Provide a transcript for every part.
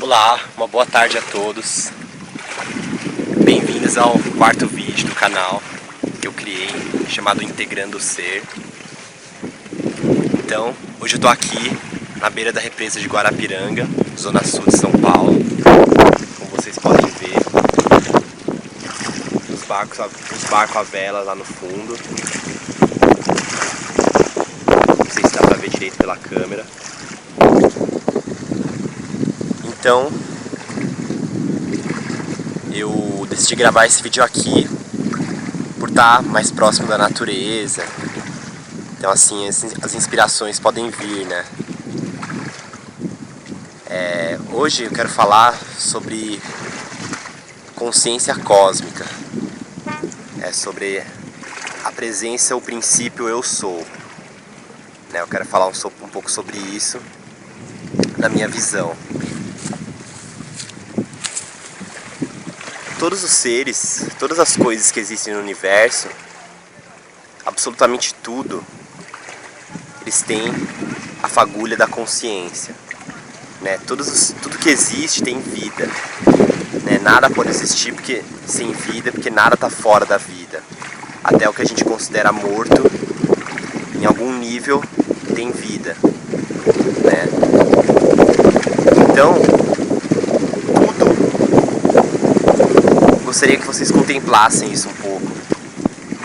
Olá, uma boa tarde a todos. Bem-vindos ao quarto vídeo do canal que eu criei, chamado Integrando o Ser. Então, hoje eu tô aqui na beira da represa de Guarapiranga, zona sul de São Paulo. Como vocês podem ver, os barcos à vela lá no fundo. Não sei se dá pra ver direito pela câmera. Então, eu decidi gravar esse vídeo aqui por estar mais próximo da natureza. Então assim, as inspirações podem vir, né? Hoje eu quero falar sobre consciência cósmica. Sobre a presença, o princípio eu sou. Eu quero falar um pouco sobre isso, na minha visão. Todos os seres, todas as coisas que existem no universo, absolutamente tudo, eles têm a fagulha da consciência, né? Tudo que existe tem vida, né? Nada pode existir sem vida, porque nada está fora da vida. Até o que a gente considera morto, em algum nível, tem vida, né? Então, gostaria que vocês contemplassem isso um pouco,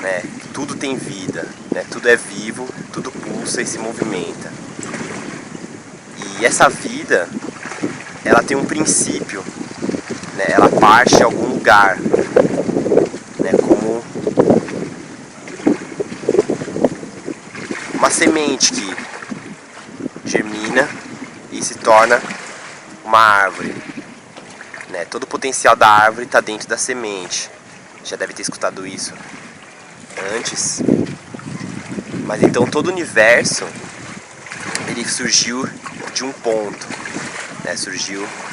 né? Tudo tem vida, né? Tudo é vivo, tudo pulsa e se movimenta. E essa vida, ela tem um princípio, né? Ela parte de algum lugar, né? Como uma semente que germina e se torna uma árvore. Todo o potencial da árvore está dentro da semente. Já deve ter escutado isso antes. Mas então todo o universo, ele surgiu de um ponto, né?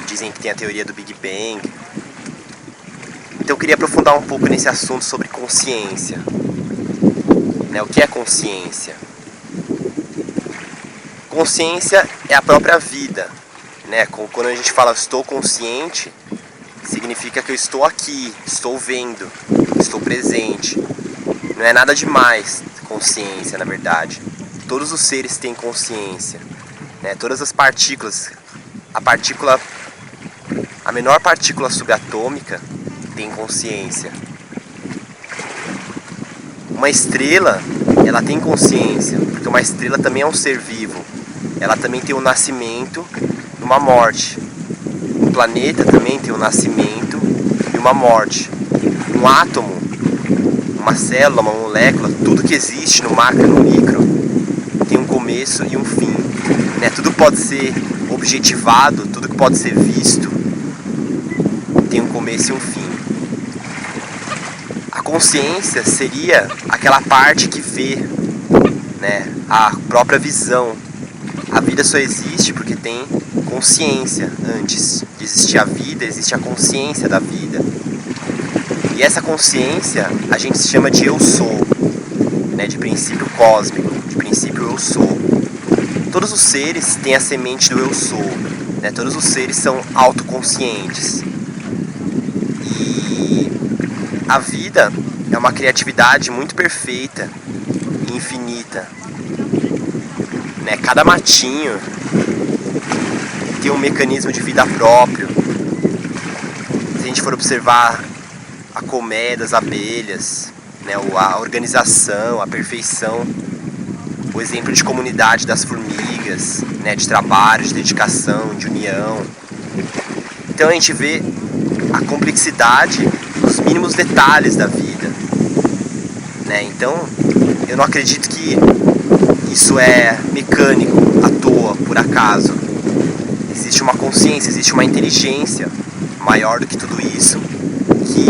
Dizem que tem a teoria do Big Bang. Então eu queria aprofundar um pouco nesse assunto sobre consciência, né? O que é consciência? Consciência é a própria vida, né? Quando a gente fala estou consciente, significa que eu estou aqui, estou vendo, estou presente. Não é nada demais consciência, na verdade. Todos os seres têm consciência, né? Todas as partículas, a menor partícula subatômica tem consciência. Uma estrela, ela tem consciência, porque uma estrela também é um ser vivo. Ela também tem um nascimento e uma morte. Um planeta também tem um nascimento e uma morte. Um átomo, uma célula, uma molécula, tudo que existe no macro e no micro tem um começo e um fim, né? Tudo pode ser objetivado, tudo que pode ser visto tem um começo e um fim. A consciência seria aquela parte que vê, né? A própria visão. A vida só existe porque tem consciência. Antes de existir a vida, existe a consciência da vida. E essa consciência a gente se chama de eu sou, né? De princípio cósmico, de princípio eu sou. Todos os seres têm a semente do eu sou, né? Todos os seres são autoconscientes. E a vida é uma criatividade muito perfeita e infinita, né? Cada matinho tem um mecanismo de vida próprio. Se a gente for observar a colmeia das abelhas, né, a organização, a perfeição, o exemplo de comunidade das formigas, né, de trabalho, de dedicação, de união. Então a gente vê a complexidade dos mínimos detalhes da vida, né? Então eu não acredito que isso é mecânico, à toa, por acaso. Existe uma consciência, existe uma inteligência maior do que tudo isso, que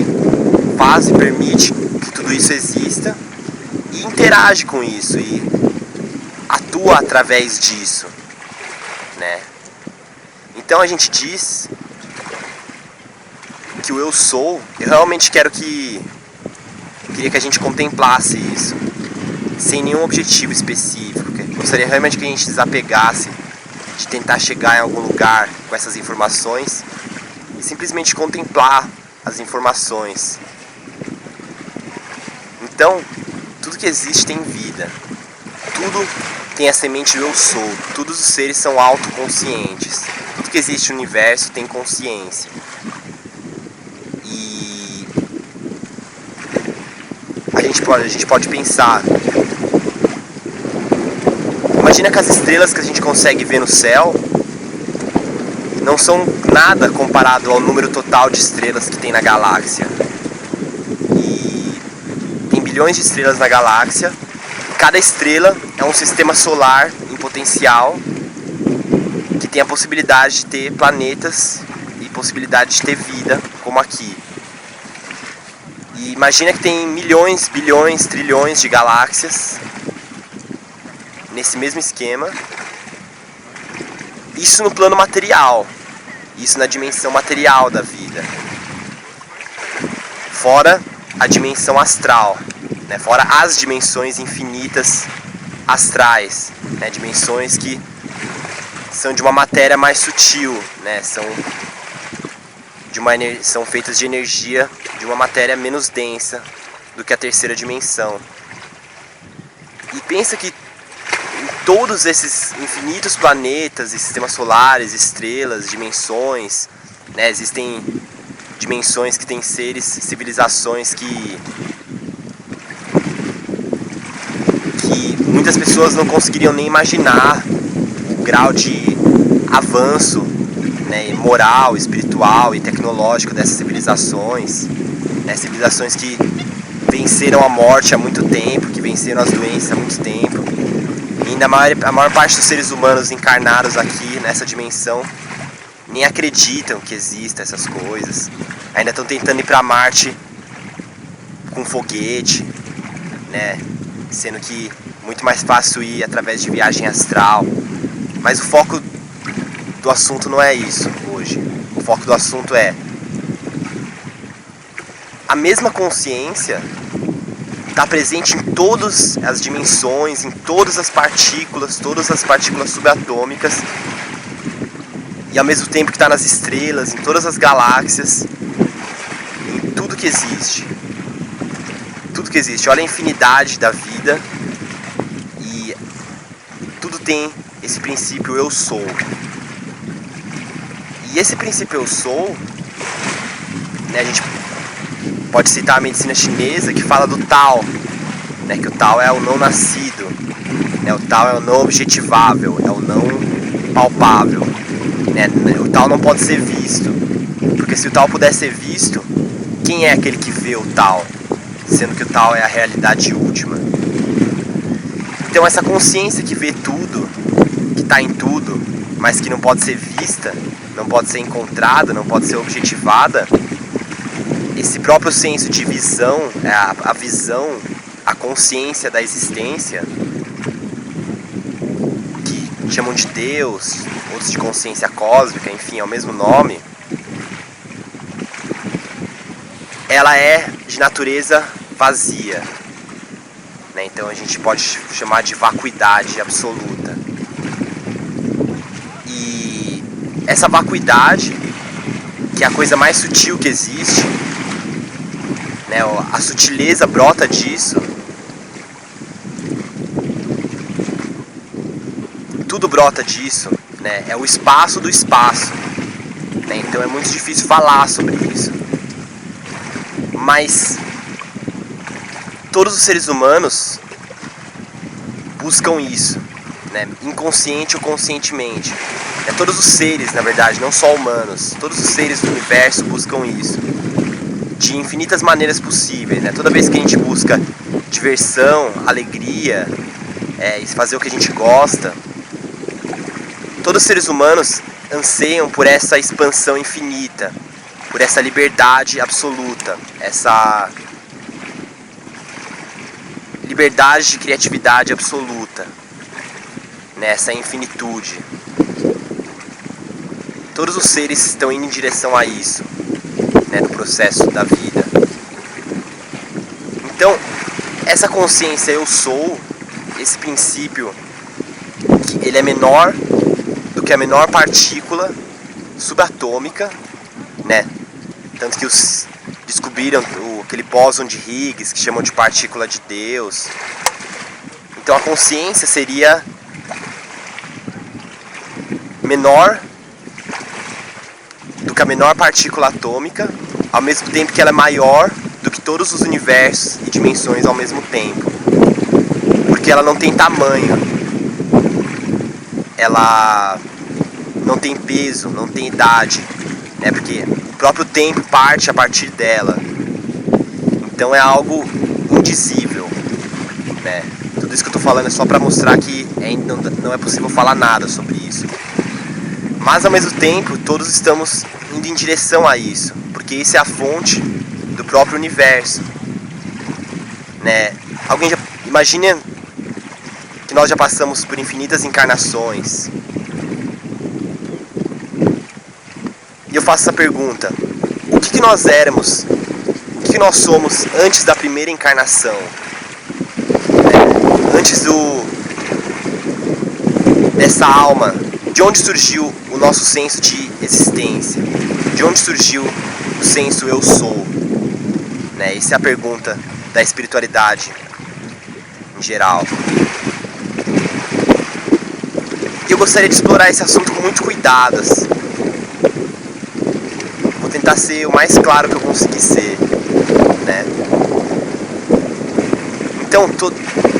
faz e permite que tudo isso exista e interage com isso e atua através disso, né? Então a gente diz que o eu sou, eu realmente queria que a gente contemplasse isso, sem nenhum objetivo específico. Gostaria realmente que a gente desapegasse de tentar chegar em algum lugar com essas informações e simplesmente contemplar as informações. Então, tudo que existe tem vida. Tudo tem a semente do eu sou. Todos os seres são autoconscientes. Tudo que existe no universo tem consciência. E a gente pode pensar. Imagina que as estrelas que a gente consegue ver no céu não são nada comparado ao número total de estrelas que tem na galáxia. E tem bilhões de estrelas na galáxia. Cada estrela é um sistema solar em potencial que tem a possibilidade de ter planetas e possibilidade de ter vida, como aqui. E imagina que tem milhões, bilhões, trilhões de galáxias nesse mesmo esquema. Isso no plano material, isso na dimensão material da vida. Fora a dimensão astral, né? Fora as dimensões infinitas astrais, né? Dimensões que são de uma matéria mais sutil, né? São feitas de energia de uma matéria menos densa do que a terceira dimensão. E pensa que em todos esses infinitos planetas e sistemas solares, estrelas, dimensões, né, existem dimensões que têm seres, civilizações que muitas pessoas não conseguiriam nem imaginar o grau de avanço, né, moral, espiritual e tecnológico dessas civilizações, né, civilizações que venceram a morte há muito tempo, que venceram as doenças há muito tempo. E ainda a maior parte dos seres humanos encarnados aqui nessa dimensão nem acreditam que existam essas coisas. Ainda estão tentando ir para Marte com foguete, né? Sendo que muito mais fácil ir através de viagem astral. Mas o foco do assunto não é isso hoje. O foco do assunto é a mesma consciência está presente em todas as dimensões, em todas as partículas subatômicas, e ao mesmo tempo que está nas estrelas, em todas as galáxias, em tudo que existe. Tudo que existe. Olha a infinidade da vida, e tudo tem esse princípio eu sou. E esse princípio eu sou, né, a gente pode citar a medicina chinesa que fala do Tao, né, que o Tao é o não nascido, né, o Tao é o não objetivável, é o não palpável, né, o Tao não pode ser visto, porque se o Tao pudesse ser visto, quem é aquele que vê o Tao, sendo que o Tao é a realidade última? Então essa consciência que vê tudo, que está em tudo, mas que não pode ser vista, não pode ser encontrada, não pode ser objetivada, esse próprio senso de visão, a visão, a consciência da existência, que chamam de Deus, outros de consciência cósmica, enfim, é o mesmo nome, ela é de natureza vazia, né? Então a gente pode chamar de vacuidade absoluta. E essa vacuidade, que é a coisa mais sutil que existe, né, a sutileza brota disso. Tudo brota disso, né, é o espaço do espaço, né, então é muito difícil falar sobre isso. Mas todos os seres humanos buscam isso, né, inconsciente ou conscientemente. Todos os seres, na verdade, não só humanos, todos os seres do universo buscam isso. De infinitas maneiras possíveis, né? Toda vez que a gente busca diversão, alegria, e fazer o que a gente gosta, todos os seres humanos anseiam por essa expansão infinita, por essa liberdade absoluta, essa liberdade de criatividade absoluta, né? Essa infinitude. Todos os seres estão indo em direção a isso, né, no processo da vida. Então, essa consciência eu sou, esse princípio, que ele é menor do que a menor partícula subatômica, né? Tanto que descobriram aquele bóson de Higgs, que chamam de partícula de Deus. Então a consciência seria menor do que a menor partícula atômica, ao mesmo tempo que ela é maior do que todos os universos e dimensões ao mesmo tempo. Porque ela não tem tamanho, ela não tem peso, não tem idade, né? Porque o próprio tempo parte a partir dela. Então é algo indizível, né? Tudo isso que eu estou falando é só para mostrar que ainda não é possível falar nada sobre isso. Mas ao mesmo tempo, todos estamos indo em direção a isso, porque isso é a fonte do próprio universo, né? Alguém já imagina que nós já passamos por infinitas encarnações. E eu faço essa pergunta: o que nós éramos? O que nós somos antes da primeira encarnação? Antes dessa alma, de onde surgiu o nosso senso de existência? De onde surgiu o senso eu sou? Né? Essa é a pergunta da espiritualidade em geral. E eu gostaria de explorar esse assunto com muito cuidado. Vou tentar ser o mais claro que eu conseguir ser, né? Então,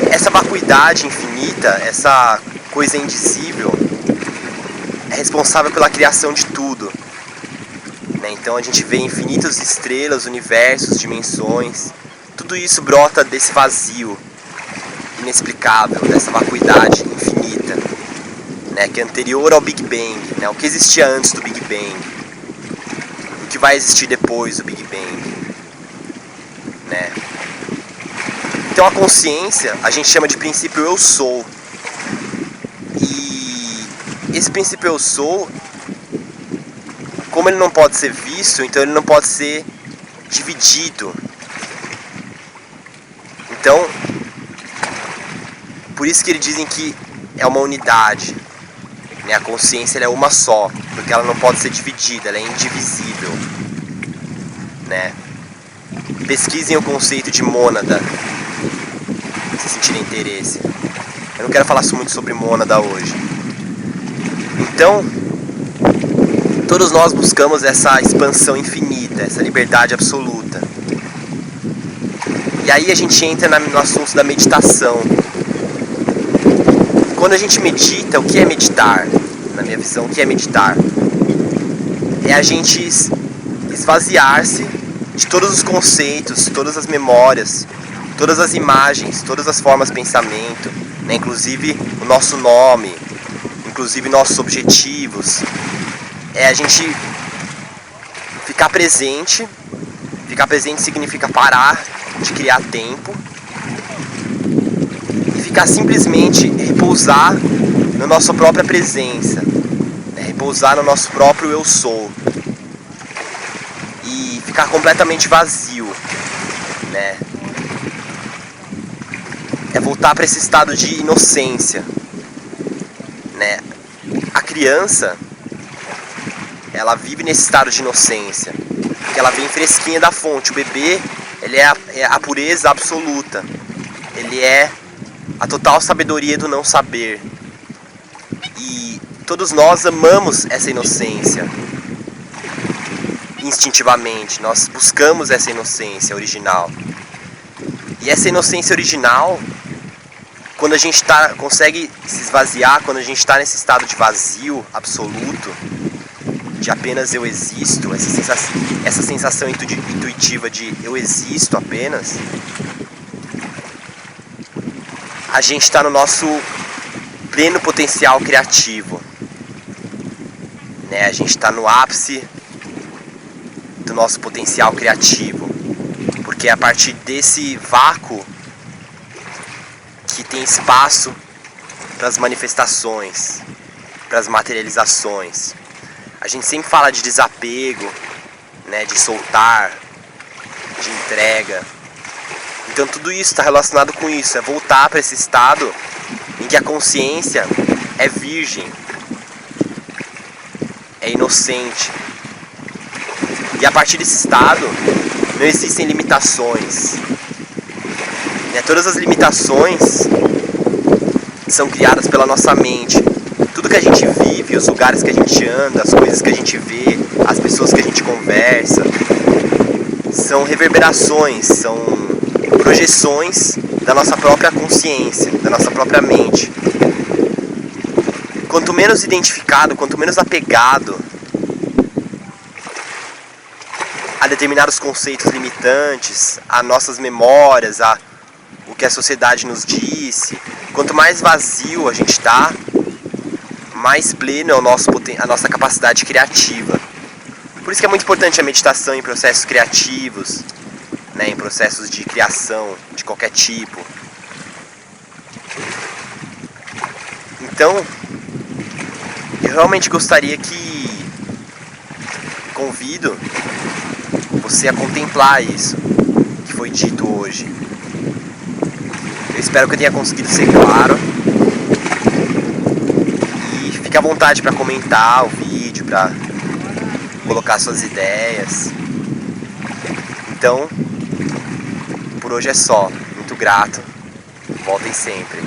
essa vacuidade infinita, essa coisa indizível, é responsável pela criação de tudo, né? Então a gente vê infinitas estrelas, universos, dimensões. Tudo isso brota desse vazio inexplicável, dessa vacuidade infinita, né? Que é anterior ao Big Bang, né? O que existia antes do Big Bang, o que vai existir depois do Big Bang, né? Então a consciência a gente chama de princípio eu sou. E esse princípio eu sou, como ele não pode ser visto, então ele não pode ser dividido. Então, por isso que eles dizem que é uma unidade, né? A consciência ela é uma só, porque ela não pode ser dividida, ela é indivisível, né? Pesquisem o conceito de mônada, se sentirem interesse. Eu não quero falar muito sobre mônada hoje. Então, todos nós buscamos essa expansão infinita, essa liberdade absoluta. E aí a gente entra no assunto da meditação. Quando a gente medita, o que é meditar? Na minha visão, o que é meditar? É a gente esvaziar-se de todos os conceitos, todas as memórias, todas as imagens, todas as formas de pensamento, né? Inclusive o nosso nome, inclusive nossos objetivos. É a gente ficar presente. Ficar presente significa parar de criar tempo e ficar simplesmente repousar na nossa própria presença, né? Repousar no nosso próprio eu sou e ficar completamente vazio, né? É voltar para esse estado de inocência, né? A criança, ela vive nesse estado de inocência, porque ela vem fresquinha da fonte. O bebê, ele é a pureza absoluta, ele é a total sabedoria do não saber. E todos nós amamos essa inocência instintivamente, nós buscamos essa inocência original. E essa inocência original, quando a gente consegue se esvaziar, quando a gente está nesse estado de vazio absoluto, de apenas eu existo, essa sensação intuitiva de eu existo apenas, a gente está no nosso pleno potencial criativo, né? A gente está no ápice do nosso potencial criativo, porque é a partir desse vácuo que tem espaço para as manifestações, para as materializações. A gente sempre fala de desapego, né, de soltar, de entrega. Então tudo isso está relacionado com isso, é voltar para esse estado em que a consciência é virgem, é inocente, E a partir desse estado, não existem limitações. Todas as limitações são criadas pela nossa mente. Tudo que a gente vive, os lugares que a gente anda, as coisas que a gente vê, as pessoas que a gente conversa, são reverberações, são projeções da nossa própria consciência, da nossa própria mente. Quanto menos identificado, quanto menos apegado a determinados conceitos limitantes, a nossas memórias, a o que a sociedade nos disse, quanto mais vazio a gente está, mais pleno é a nossa capacidade criativa. Por isso que é muito importante a meditação em processos criativos, né, em processos de criação de qualquer tipo. Então, eu realmente gostaria convido você a contemplar isso que foi dito hoje. Eu espero que eu tenha conseguido ser claro. E fique à vontade para comentar o vídeo, para colocar suas ideias. Então, por hoje é só. Muito grato. Voltem sempre.